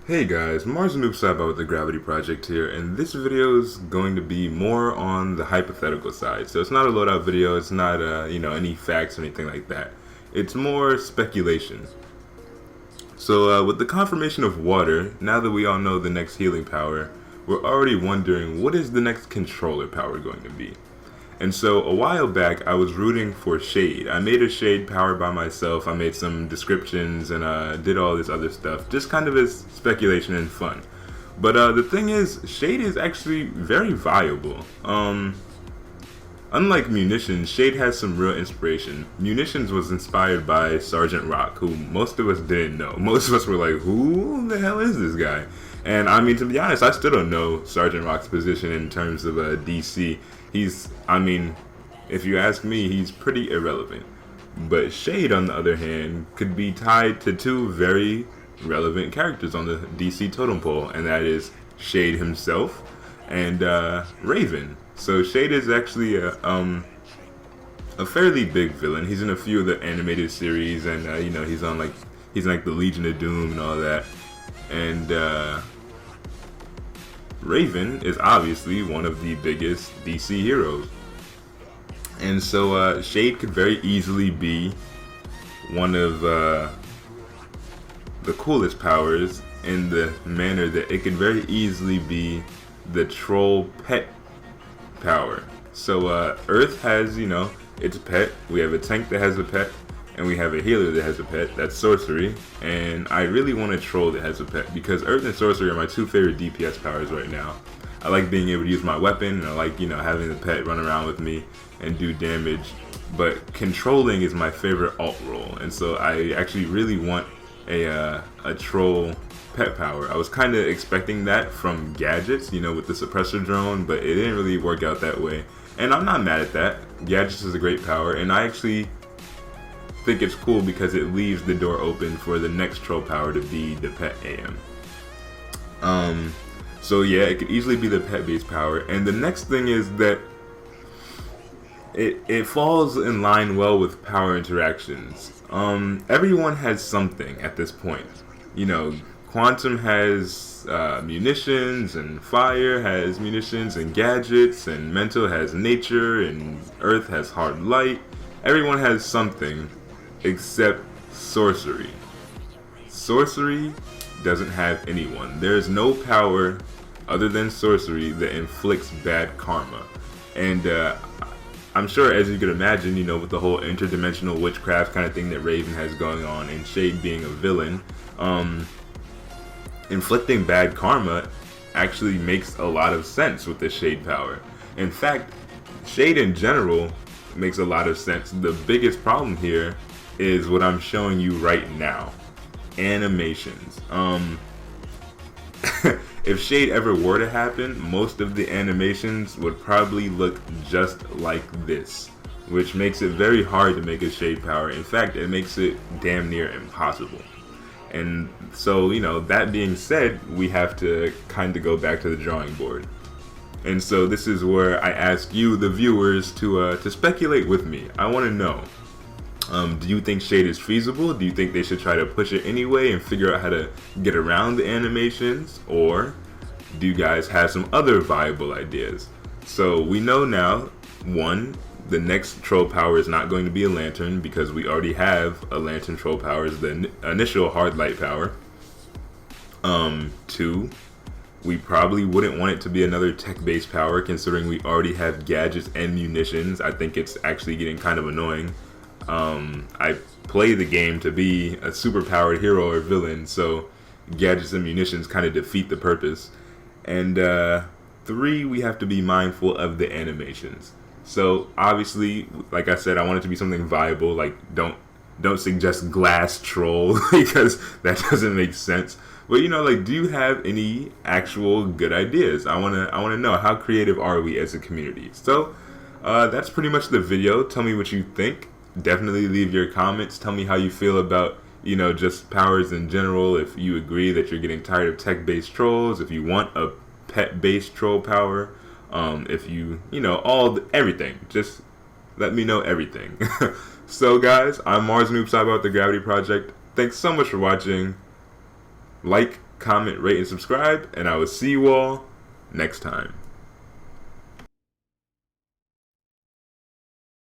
Hey guys, Mars Noob Saba with the Gravity Project here, and this video is going to be more on the hypothetical side. So it's not a loadout video, it's not any facts or anything like that. It's more speculation. So with the confirmation of water, now that we all know the next healing power, we're already wondering what is the next controller power going to be. And so a while back, I was rooting for Shade. I made a Shade power by myself. I made some descriptions and did all this other stuff, just kind of as speculation and fun. But the thing is, Shade is actually very viable. Unlike Munitions, Shade has some real inspiration. Munitions was inspired by Sergeant Rock, who most of us didn't know. Most of us were like, who the hell is this guy? And I mean, to be honest, I still don't know Sergeant Rock's position in terms of DC. If you ask me, he's pretty irrelevant. But Shade, on the other hand, could be tied to two very relevant characters on the DC totem pole, and that is Shade himself and Raven. So Shade is actually a fairly big villain. He's in a few of the animated series, and he's in like the Legion of Doom and all that. And Raven is obviously one of the biggest DC heroes. And so Shade could very easily be one of the coolest powers in the manner that it could very easily be the troll pet power. So Earth has, its pet. We have a tank that has a pet. And we have a healer that has a pet. That's sorcery. And I really want a troll that has a pet, because Earth and sorcery are my two favorite DPS powers right now. I like being able to use my weapon, and I like, having the pet run around with me and do damage. But controlling is my favorite alt role, and so I actually really want a troll pet power. I was kind of expecting that from Gadgets, with the suppressor drone, but it didn't really work out that way. And I'm not mad at that. Gadgets is a great power, and I actually think it's cool because it leaves the door open for the next troll power to be the pet AM. So yeah, it could easily be the pet based power. And the next thing is that it falls in line well with power interactions. Everyone has something at this point. Quantum has munitions, and Fire has munitions and gadgets, and Mental has nature, and Earth has hard light. Everyone has something except sorcery. Sorcery doesn't have anyone. There's no power other than sorcery that inflicts bad karma. And I'm sure, as you could imagine, with the whole interdimensional witchcraft kind of thing that Raven has going on, and Shade being a villain, inflicting bad karma actually makes a lot of sense with the Shade power. In fact, Shade in general makes a lot of sense. The biggest problem here is what I'm showing you right now. Animations. If Shade ever were to happen, most of the animations would probably look just like this, which makes it very hard to make a Shade power. In fact, it makes it damn near impossible. And so, that being said, we have to kind of go back to the drawing board. And so this is where I ask you, the viewers, to speculate with me. I want to know, do you think Shade is feasible? Do you think they should try to push it anyway and figure out how to get around the animations? Or do you guys have some other viable ideas? So we know now, one, the next troll power is not going to be a lantern, because we already have a lantern troll power as the initial hard light power. Two, we probably wouldn't want it to be another tech-based power, considering we already have gadgets and munitions. I think it's actually getting kind of annoying. I play the game to be a super-powered hero or villain, so gadgets and munitions kind of defeat the purpose. And three, we have to be mindful of the animations. So obviously, like I said, I want it to be something viable. Like, don't suggest glass troll because that doesn't make sense. But do you have any actual good ideas? I wanna know, how creative are we as a community? So that's pretty much the video. Tell me what you think. Definitely leave your comments. Tell me how you feel about just powers in general. If you agree that you're getting tired of tech-based trolls, if you want a pet-based troll power, if everything. Just let me know everything. So guys, I'm Mars Noob Saba with the Gravity Project. Thanks so much for watching. Like, comment, rate, and subscribe, and I will see you all next time.